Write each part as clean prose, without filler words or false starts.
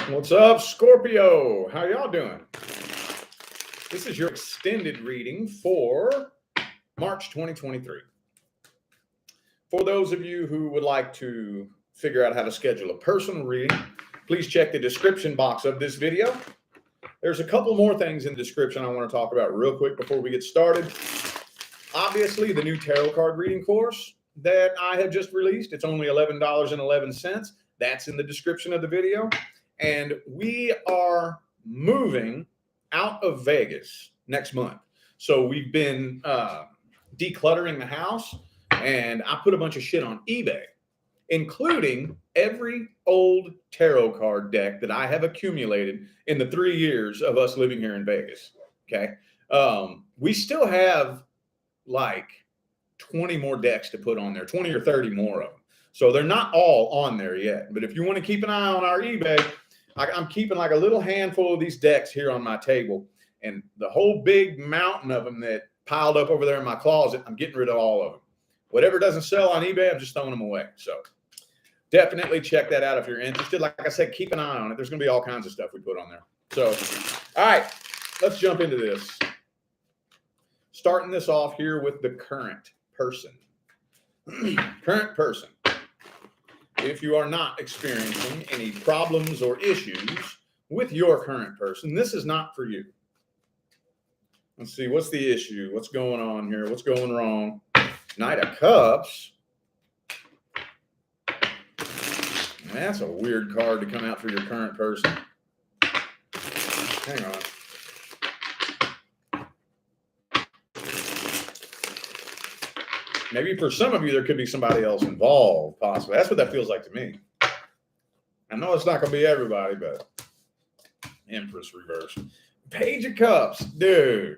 What's up, Scorpio? How y'all doing? This is your extended reading for March 2023. For those of you who would like to figure out how to schedule a personal reading, please check the description box of this video. There's a couple more things in the description I want to talk about real quick before we get started. Obviously, the new tarot card reading course that I have just released, it's only $11.11. That's in the description of the video. And we are moving out of Vegas next month. So we've been decluttering the house, and I put a bunch of shit on eBay, including every old tarot card deck that I have accumulated in the 3 years of us living here in Vegas. Okay. We still have like 20 more decks to put on there, 20 or 30 more of them. So they're not all on there yet. But if you want to keep an eye on our eBay, I'm keeping like a little handful of these decks here on my table, and the whole big mountain of them that piled up over there in my closet, I'm getting rid of all of them. Whatever doesn't sell on eBay, I'm just throwing them away. So definitely check that out if you're interested. Like I said, keep an eye on it. There's going to be all kinds of stuff we put on there. So, all right, let's jump into this. Starting this off here with the current person. Current person. If you are not experiencing any problems or issues with your current person, this is not for you. Let's see, what's the issue? What's going on here? What's going wrong? Knight of Cups. That's a weird card to come out for your current person. Hang on. Maybe for some of you, there could be somebody else involved, possibly. That's what that feels like to me. I know it's not going to be everybody, but Empress reverse. Page of Cups, dude.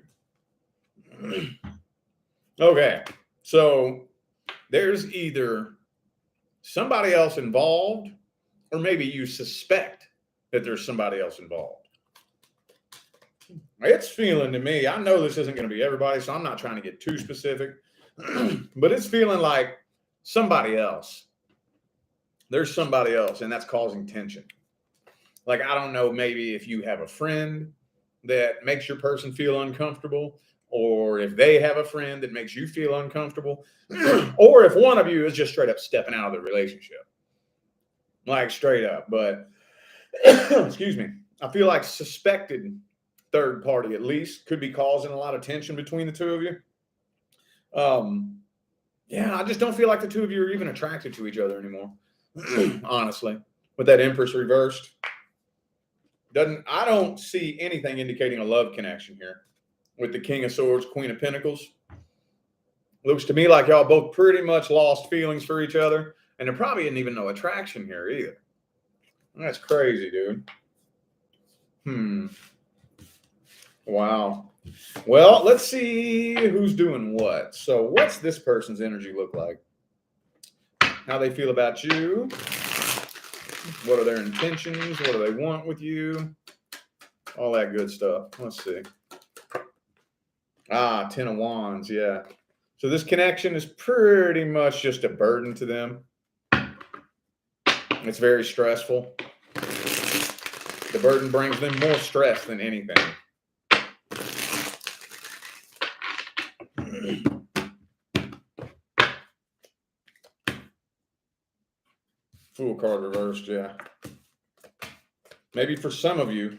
Okay, so there's either somebody else involved, or maybe you suspect that there's somebody else involved. It's feeling to me, I know this isn't going to be everybody, so I'm not trying to get too specific. But it's feeling like somebody else. There's somebody else, and that's causing tension. Like, I don't know, maybe if you have a friend that makes your person feel uncomfortable, or if they have a friend that makes you feel uncomfortable, or if one of you is just straight up stepping out of the relationship. Like, straight up. But, excuse me, I feel like suspected third party, at least, could be causing a lot of tension between the two of you. Yeah, I just don't feel like the two of you are even attracted to each other anymore. Honestly, with that Empress reversed, I don't see anything indicating a love connection here. With the King of Swords, Queen of Pentacles, looks to me like y'all both pretty much lost feelings for each other, and there probably isn't even no attraction here either. That's crazy, dude. Wow. Well, let's see who's doing what. So what's this person's energy look like? How they feel about you? What are their intentions? What do they want with you? All that good stuff. Let's see. Ten of Wands. Yeah. So this connection is pretty much just a burden to them. It's very stressful. The burden brings them more stress than anything. Fool card reversed, yeah. Maybe for some of you,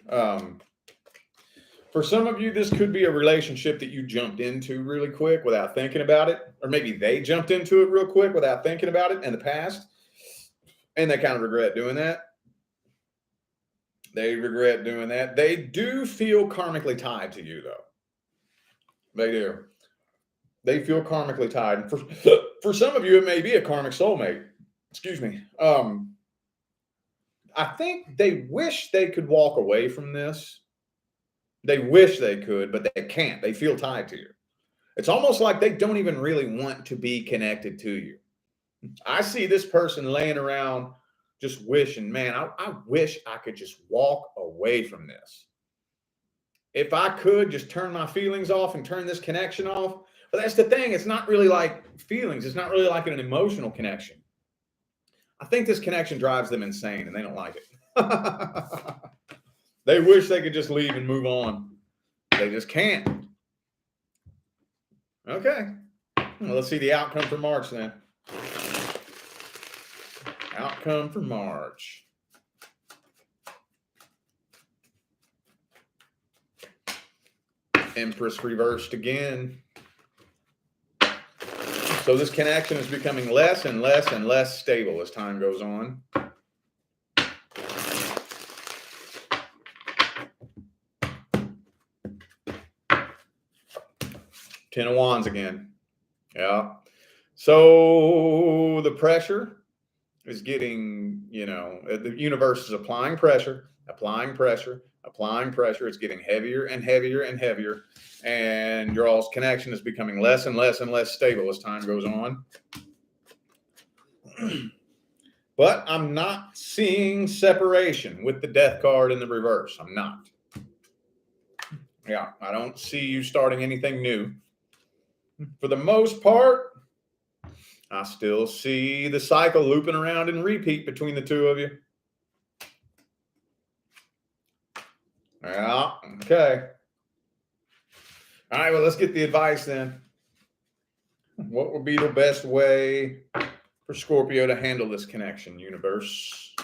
this could be a relationship that you jumped into really quick without thinking about it. Or maybe they jumped into it real quick without thinking about it in the past. And they kind of regret doing that. They regret doing that. They do feel karmically tied to you, though. They do. They feel karmically tied. For some of you, it may be a karmic soulmate. Excuse me. I think they wish they could walk away from this. They wish they could, but they can't. They feel tied to you. It's almost like they don't even really want to be connected to you. I see this person laying around just wishing, man, I wish I could just walk away from this. If I could just turn my feelings off and turn this connection off. But that's the thing. It's not really like feelings. It's not really like an emotional connection. I think this connection drives them insane and they don't like it. They wish they could just leave and move on. They just can't. Okay. Well, let's see the outcome for March then. Outcome for March. Empress reversed again. So this connection is becoming less and less and less stable as time goes on. Ten of Wands again. Yeah. So the pressure is getting, the universe is applying pressure, applying pressure, applying pressure. It's getting heavier and heavier and heavier. And your all's connection is becoming less and less and less stable as time goes on. But I'm not seeing separation with the Death card in the reverse. I'm not. Yeah, I don't see you starting anything new. For the most part, I still see the cycle looping around and repeat between the two of you. Yeah, okay. All right, well, let's get the advice then. What would be the best way for Scorpio to handle this connection, universe?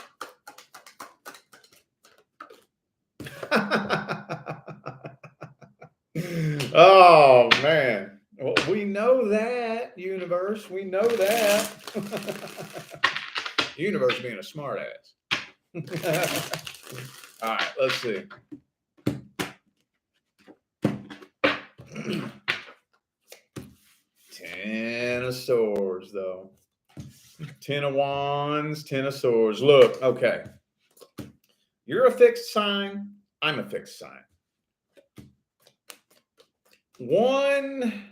Oh, man. Well, we know that, universe. We know that. Universe being a smart ass. All right, let's see. Ten of Swords, though. 10 of Wands, 10 of Swords. Look, okay. You're a fixed sign. I'm a fixed sign. One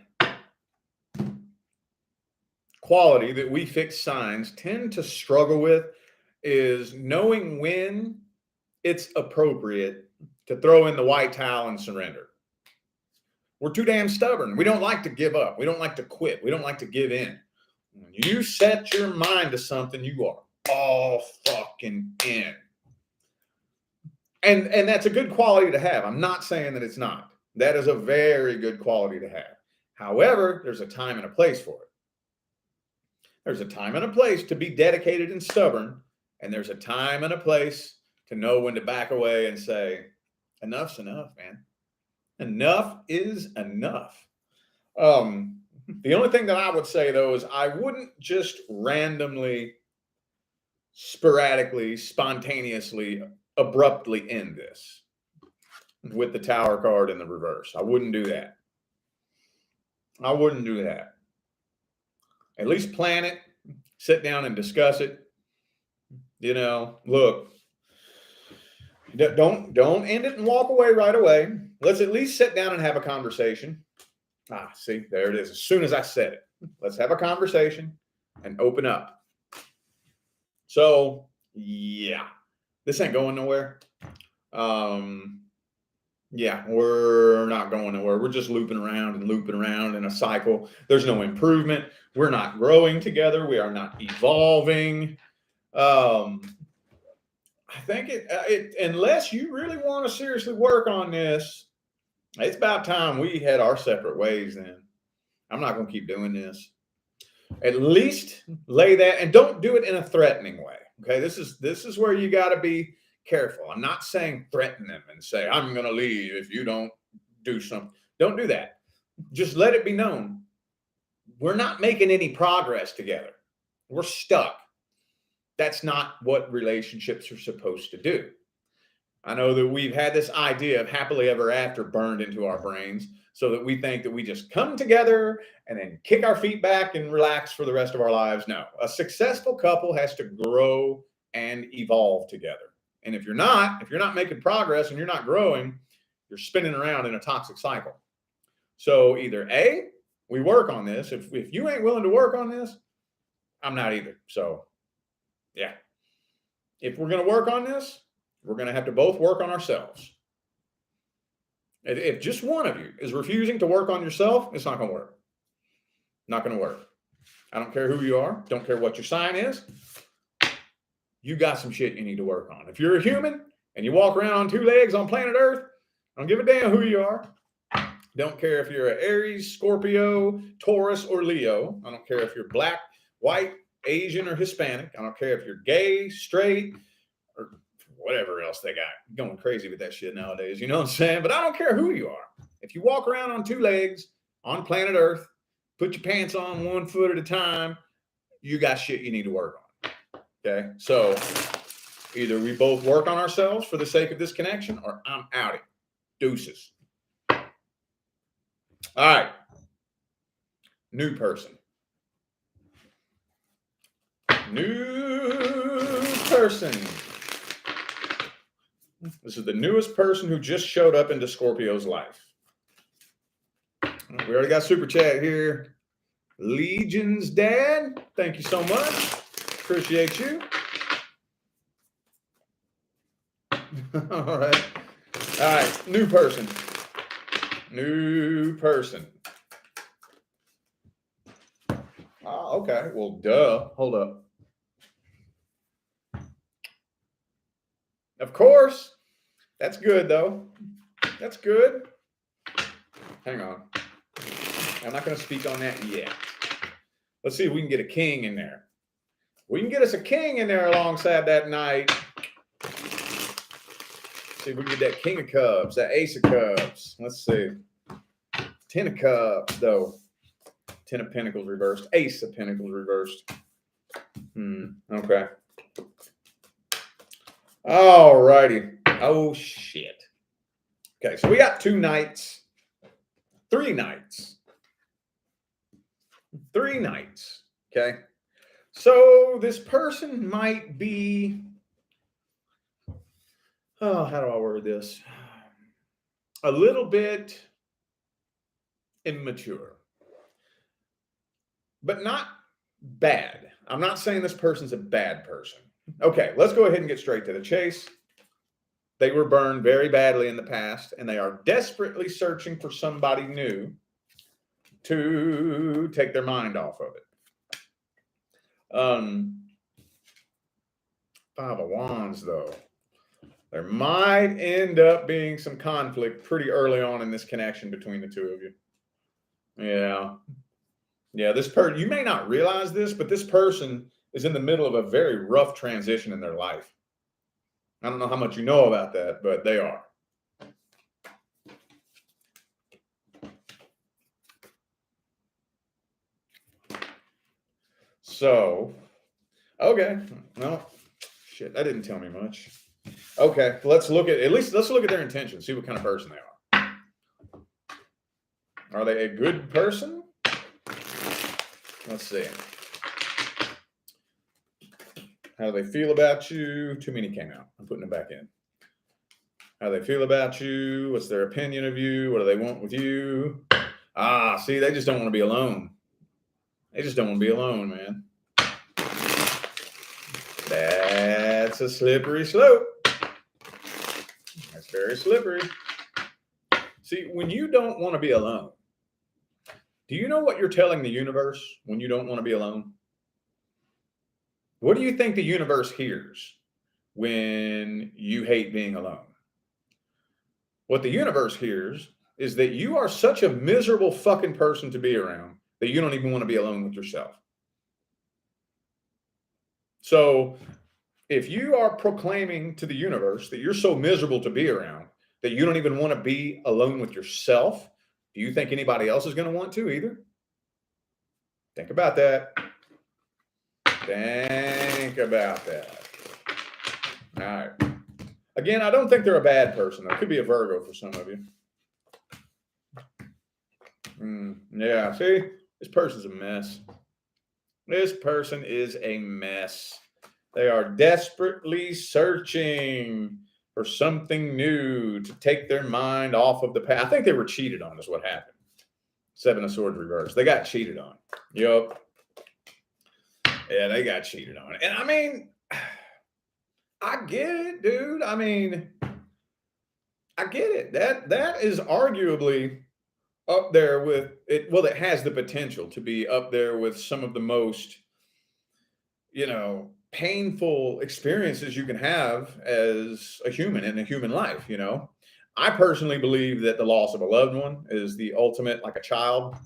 quality that we fixed signs tend to struggle with is knowing when it's appropriate to throw in the white towel and surrender. We're too damn stubborn. We don't like to give up. We don't like to quit. We don't like to give in. When you set your mind to something, you are all fucking in. And that's a good quality to have. I'm not saying that it's not. That is a very good quality to have. However, there's a time and a place for it. There's a time and a place to be dedicated and stubborn, and there's a time and a place to know when to back away and say, enough's enough, man. Enough is enough. The only thing that I would say, though, is I wouldn't just randomly, sporadically, spontaneously, abruptly end this with the Tower card in the reverse. I wouldn't do that. I wouldn't do that. At least plan it, sit down and discuss it. Look, don't end it and walk away right away. Let's at least sit down and have a conversation. See, there it is. As soon as I said it, let's have a conversation and open up. So, yeah, this ain't going nowhere. Yeah, we're not going nowhere. We're just looping around in a cycle. There's no improvement. We're not growing together. We are not evolving. I think it unless you really want to seriously work on this, it's about time we head our separate ways then. I'm not going to keep doing this. At least lay that, and don't do it in a threatening way. Okay, this is where you got to be careful. I'm not saying threaten them and say, I'm going to leave if you don't do something. Don't do that. Just let it be known. We're not making any progress together. We're stuck. That's not what relationships are supposed to do. I know that we've had this idea of happily ever after burned into our brains so that we think that we just come together and then kick our feet back and relax for the rest of our lives. No, a successful couple has to grow and evolve together. And if you're not making progress and you're not growing, you're spinning around in a toxic cycle. So either A, we work on this. If you ain't willing to work on this, I'm not either. So yeah, if we're going to work on this, we're going to have to both work on ourselves. If just one of you is refusing to work on yourself, it's not going to work. Not going to work. I don't care who you are. Don't care what your sign is. you got some shit you need to work on. If you're a human and you walk around on 2 legs on planet Earth, I don't give a damn who you are. Don't care if you're an Aries, Scorpio, Taurus, or Leo. I don't care if you're black, white, Asian, or Hispanic. I don't care if you're gay, straight, or whatever else they got. Going crazy with that shit nowadays. You know what I'm saying? But I don't care who you are. If you walk around on 2 legs on planet Earth, put your pants on 1 foot at a time, you got shit you need to work on. Okay? So either we both work on ourselves for the sake of this connection, or I'm out it. Deuces. All right. New person. New person. This is the newest person who just showed up into Scorpio's life. We already got super chat here. Legion's dad. Thank you so much. Appreciate you. All right. All right. New person. New person. Oh, okay. Well, duh. Hold up. Of course. That's good, though. That's good. Hang on. I'm not going to speak on that yet. Let's see if we can get a king in there. We can get us a king in there alongside that knight. See if we can get that king of cups, that ace of cups. Let's see. 10 of cups, though. 10 of pentacles reversed. Ace of pentacles reversed. Okay. All righty. Oh, shit. Okay, so we got 2 knights. 3 knights. 3 knights. Okay. So this person might be, how do I word this? A little bit immature, but not bad. I'm not saying this person's a bad person. Okay, let's go ahead and get straight to the chase. They were burned very badly in the past, and they are desperately searching for somebody new to take their mind off of it. 5 of Wands, though. There might end up being some conflict pretty early on in this connection between the 2 of you. Yeah. Yeah, this person, you may not realize this, but this person is in the middle of a very rough transition in their life. I don't know how much you know about that, but they are. So, okay. Well, shit, that didn't tell me much. Okay, let's look at their intentions, see what kind of person they are. Are they a good person? Let's see. How do they feel about you? Too many came out. I'm putting them back in. How do they feel about you? What's their opinion of you? What do they want with you? See, they just don't want to be alone. They just don't want to be alone, man. That's a slippery slope. That's very slippery. See, when you don't want to be alone, do you know what you're telling the universe when you don't want to be alone? What do you think the universe hears when you hate being alone? What the universe hears is that you are such a miserable fucking person to be around that you don't even want to be alone with yourself. So if you are proclaiming to the universe that you're so miserable to be around that you don't even want to be alone with yourself, do you think anybody else is going to want to either? Think about that. Think about that. All right. Again, I don't think they're a bad person. It could be a Virgo for some of you. Yeah, see? This person's a mess. This person is a mess. They are desperately searching for something new to take their mind off of the past. I think they were cheated on is what happened. 7 of Swords reversed. They got cheated on. Yup. Yeah, they got cheated on. And I mean, I get it, dude. I mean, I get it. That is arguably up there with it. Well, it has the potential to be up there with some of the most, painful experiences you can have as a human in a human life. I personally believe that the loss of a loved one is the ultimate, like a child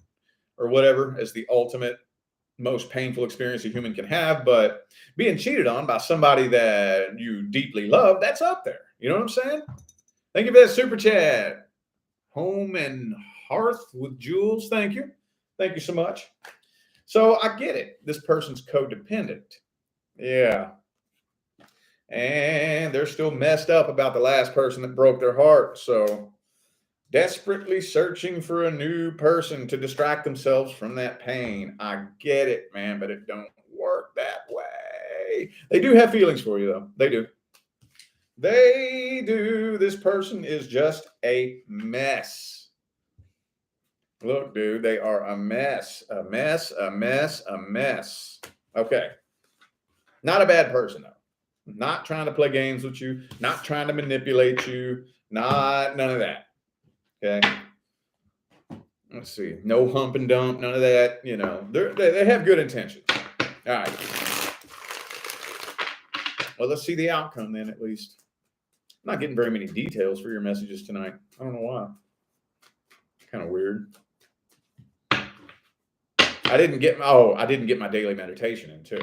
or whatever, is the ultimate most painful experience a human can have. But being cheated on by somebody that you deeply love, that's up there. You know what I'm saying? Thank you for that super chat. Home and Hearth with Jules. Thank you. Thank you so much. So I get it. This person's codependent. Yeah. And they're still messed up about the last person that broke their heart. So desperately searching for a new person to distract themselves from that pain. I get it, man, but it don't work that way. They do have feelings for you, though. They do. They do. This person is just a mess. Look, dude, they are a mess. A mess, a mess, a mess. Okay. Not a bad person, though. Not trying to play games with you. Not trying to manipulate you. None of that. Okay. Let's see. No hump and dump. None of that. They have good intentions. All right. Well, let's see the outcome then, at least. I'm not getting very many details for your messages tonight. I don't know why. Kind of weird. I didn't get my daily meditation in too.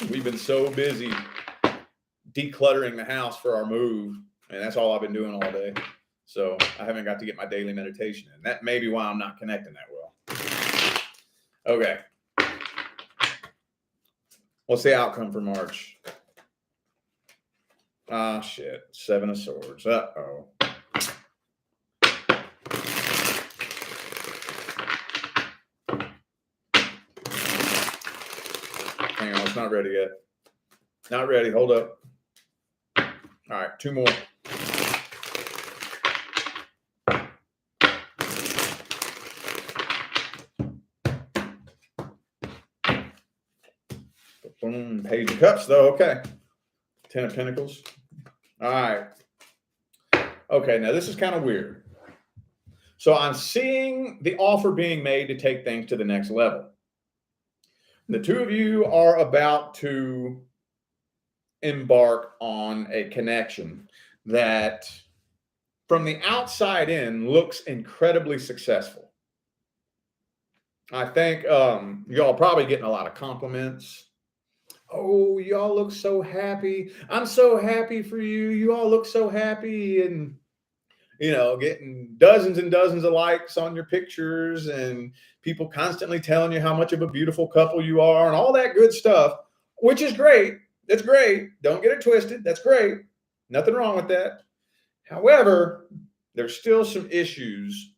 We've been so busy decluttering the house for our move, and that's all I've been doing all day. So I haven't got to get my daily meditation in. That may be why I'm not connecting that well. Okay. What's the outcome for March? Ah, shit. 7 of Swords. Uh-oh. Hang on, it's not ready yet. Not ready. Hold up. All right, 2 more. Boom. Page of Cups, though. Okay. 10 of Pentacles. All right. Okay, now this is kind of weird. So I'm seeing the offer being made to take things to the next level. The two of you are about to embark on a connection that from the outside in looks incredibly successful. I think y'all probably getting a lot of compliments. Oh, y'all look so happy. I'm so happy for you. You all look so happy. And, getting dozens and dozens of likes on your pictures and people constantly telling you how much of a beautiful couple you are and all that good stuff, which is great. That's great. Don't get it twisted. That's great. Nothing wrong with that. However, there's still some issues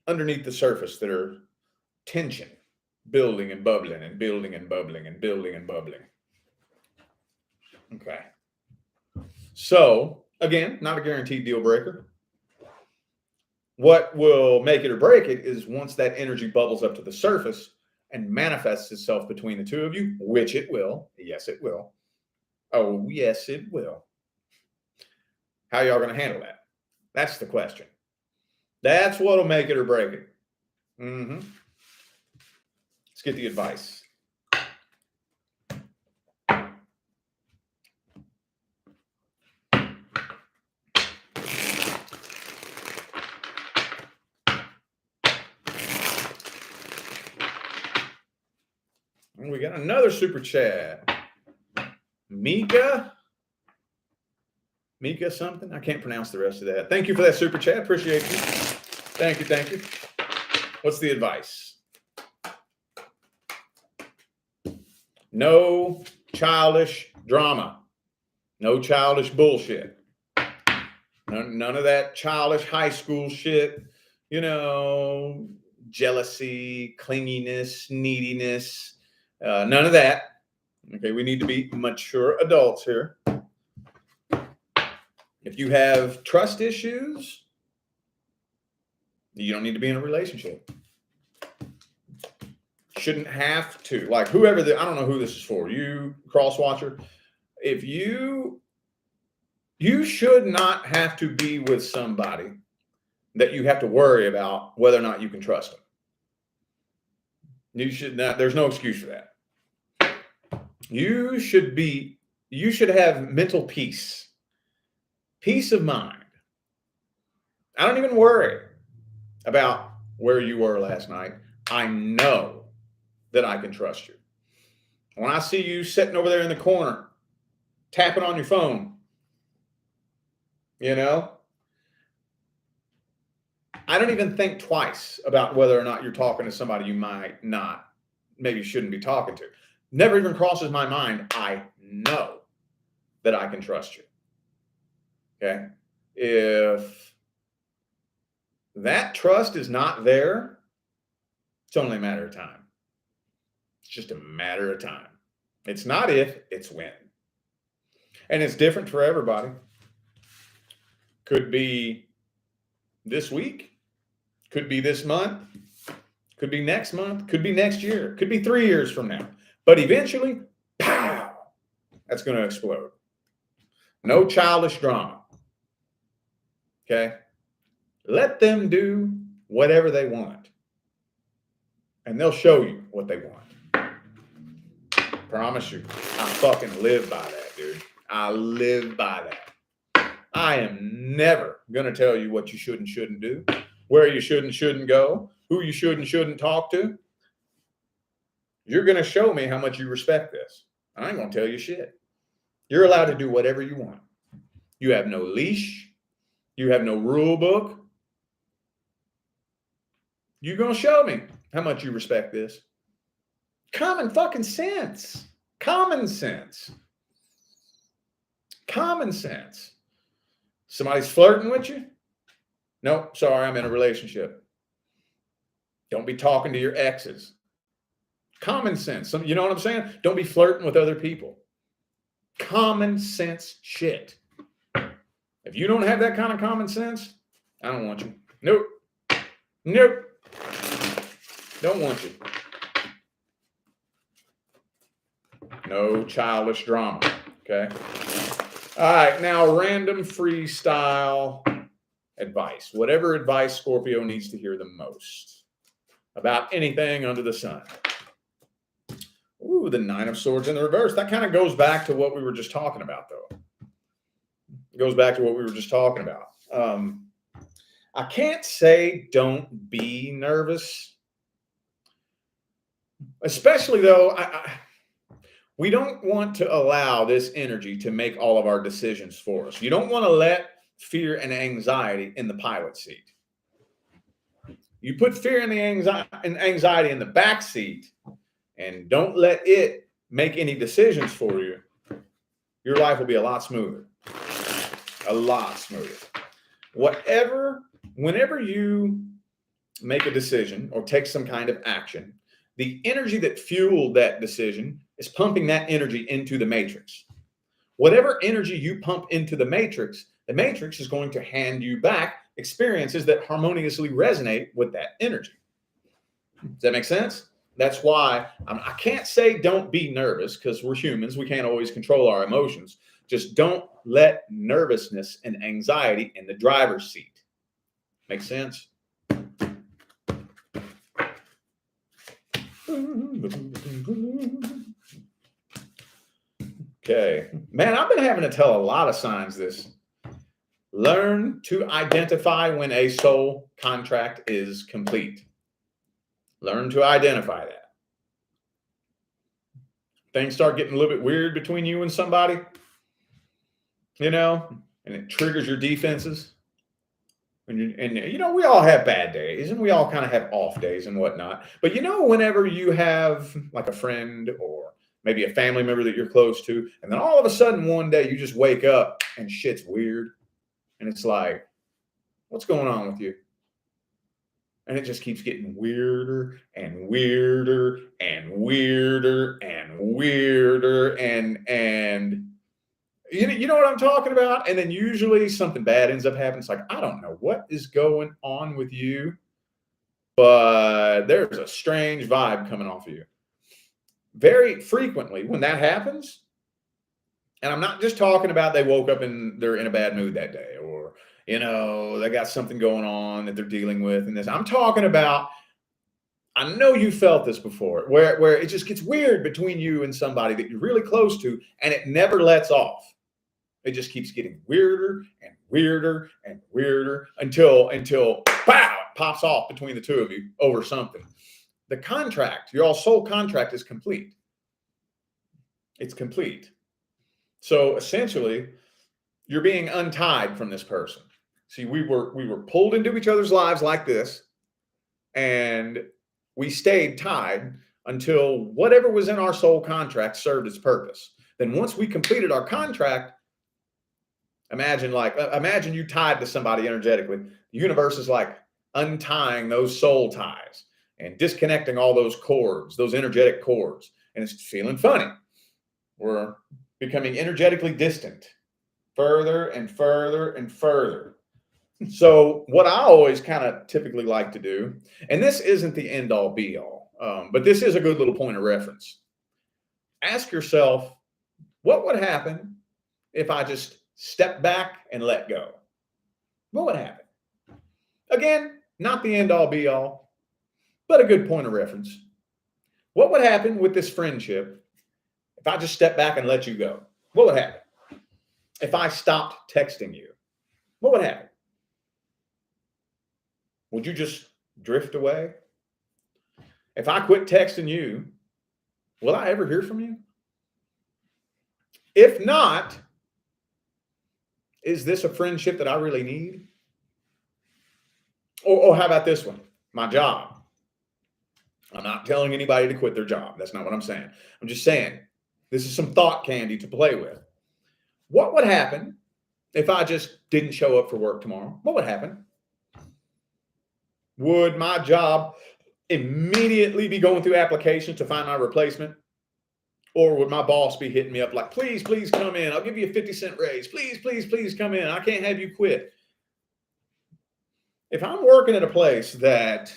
underneath the surface that are tension. Building and bubbling and building and bubbling and building and bubbling. Okay. So, again, not a guaranteed deal breaker. What will make it or break it is once that energy bubbles up to the surface and manifests itself between the two of you, which it will. Yes, it will. Oh, yes, it will. How y'all going to handle that? That's the question. That's what will make it or break it. Mm-hmm. Let's get the advice. And we got another super chat. Mika something. I can't pronounce the rest of that. Thank you for that super chat. Appreciate you. Thank you. What's the advice? No childish drama. No childish bullshit. None of that childish high school shit. Jealousy, clinginess, neediness. None of that. Okay, we need to be mature adults here. If you have trust issues, you don't need to be in a relationship. Shouldn't have to. Like whoever I don't know who this is for. You, cross watcher. If you should not have to be with somebody that you have to worry about whether or not you can trust them. You should not. There's no excuse for that. You should have mental peace of mind. I don't even worry about where you were last night. I know that I can trust you. When I see you sitting over there in the corner, tapping on your phone, you know, I don't even think twice about whether or not you're talking to somebody you might not, maybe shouldn't be talking to. Never even crosses my mind. I know that I can trust you. Okay. If that trust is not there, it's only a matter of time. It's just a matter of time. It's not if, it's when. And it's different for everybody. Could be this week, could be this month, could be next month, could be next year, could be 3 years from now. But eventually, pow, that's going to explode. No childish drama. Okay? Let them do whatever they want. And they'll show you what they want. Promise you. I fucking live by that, dude. I live by that. I am never going to tell you what you should and shouldn't do, where you should and shouldn't go, who you should and shouldn't talk to. You're going to show me how much you respect this. I ain't going to tell you shit. You're allowed to do whatever you want. You have no leash. You have no rule book. You're going to show me how much you respect this. Common fucking sense. Common sense. Common sense. Somebody's flirting with you? No, sorry, I'm in a relationship. Don't be talking to your exes. Common sense. You know what I'm saying? Don't be flirting with other people. Common sense shit. If you don't have that kind of common sense, I don't want you. Nope. Nope. Don't want you. No childish drama. Okay. All right. Now, random freestyle advice. Whatever advice Scorpio needs to hear the most about anything under the sun. Ooh, the Nine of Swords in the reverse. That kind of goes back to what we were just talking about, though. It goes back to what we were just talking about. I can't say don't be nervous. Especially, though, we don't want to allow this energy to make all of our decisions for us. You don't want to let fear and anxiety in the pilot seat. You put fear and anxiety in the back seat and don't let it make any decisions for you. Your life will be a lot smoother. A lot smoother. Whenever you make a decision or take some kind of action, the energy that fueled that decision is pumping that energy into the matrix. Whatever energy you pump into the matrix is going to hand you back experiences that harmoniously resonate with that energy. Does that make sense? That's why I can't say don't be nervous, because we're humans. We can't always control our emotions. Just don't let nervousness and anxiety in the driver's seat. Make sense? Okay. Man, I've been having to tell a lot of signs this. Learn to identify when a soul contract is complete. Learn to identify that. Things start getting a little bit weird between you and somebody, and it triggers your defenses. And we all have bad days, and we all kind of have off days and whatnot. But whenever you have like a friend or maybe a family member that you're close to, and then all of a sudden one day you just wake up and shit's weird, and it's like, what's going on with you? And it just keeps getting weirder and weirder and weirder and weirder and you know what I'm talking about? And then usually something bad ends up happening. It's like, I don't know what is going on with you, but there's a strange vibe coming off of you. Very frequently when that happens, and I'm not just talking about they woke up and they're in a bad mood that day, or they got something going on that they're dealing with and this. I'm talking about I know you felt this before, where it just gets weird between you and somebody that you're really close to, and it never lets off. It just keeps getting weirder and weirder and weirder until pow, it pops off between the two of you over something. The contract, your all soul contract, is complete. It's complete. So essentially, you're being untied from this person. See, we were pulled into each other's lives like this, and we stayed tied until whatever was in our soul contract served its purpose. Then once we completed our contract, imagine you tied to somebody energetically. The universe is like untying those soul ties and disconnecting all those cords, those energetic cords. And it's feeling funny. We're becoming energetically distant, further and further and further. So what I always kind of typically like to do, and this isn't the end all be all, but this is a good little point of reference. Ask yourself, what would happen if I just step back and let go? What would happen? Again, not the end all be all, but a good point of reference. What would happen with this friendship if I just step back and let you go? What would happen? If I stopped texting you, what would happen? Would you just drift away? If I quit texting you, will I ever hear from you? If not, is this a friendship that I really need? Or how about this one? My job. I'm not telling anybody to quit their job. That's not what I'm saying. I'm just saying this is some thought candy to play with. What would happen if I just didn't show up for work tomorrow? What would happen? Would my job immediately be going through applications to find my replacement? Or would my boss be hitting me up like, please, please come in. I'll give you a 50-cent raise. Please, please, please come in. I can't have you quit. If I'm working at a place that,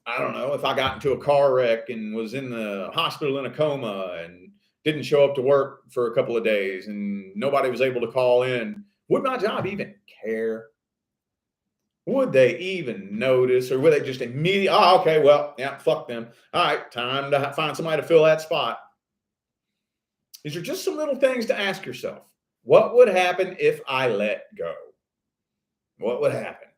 I don't know, if I got into a car wreck and was in the hospital in a coma and didn't show up to work for a couple of days and nobody was able to call in, would my job even care? Would they even notice, or would they just immediately, oh, okay, well, yeah, fuck them. All right, time to find somebody to fill that spot. These are just some little things to ask yourself. What would happen if I let go? What would happen?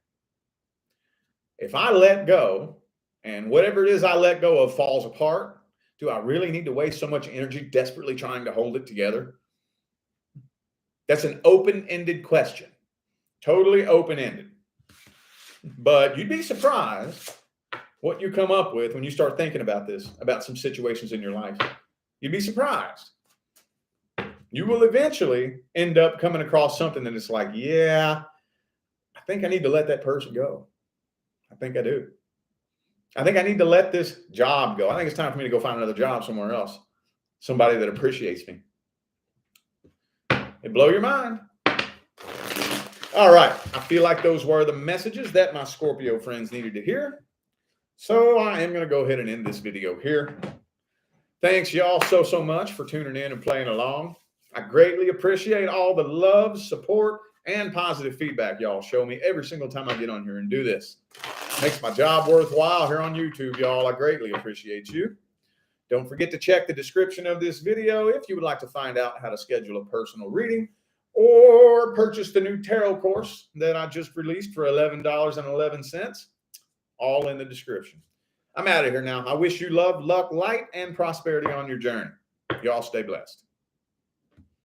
If I let go and whatever it is I let go of falls apart, do I really need to waste so much energy desperately trying to hold it together? That's an open-ended question, totally open-ended. But you'd be surprised what you come up with when you start thinking about this, about some situations in your life. You'd be surprised. You will eventually end up coming across something that is like, yeah, I think I need to let that person go. I think I do. I think I need to let this job go. I think it's time for me to go find another job somewhere else. Somebody that appreciates me. It blow your mind. All right. I feel like those were the messages that my Scorpio friends needed to hear. So I am going to go ahead and end this video here. Thanks y'all so much for tuning in and playing along. I greatly appreciate all the love, support, and positive feedback y'all show me every single time I get on here and do this. Makes my job worthwhile here on YouTube, y'all. I greatly appreciate you. Don't forget to check the description of this video if you would like to find out how to schedule a personal reading or purchase the new tarot course that I just released for $11.11. All in the description. I'm out of here now. I wish you love, luck, light, and prosperity on your journey. Y'all stay blessed.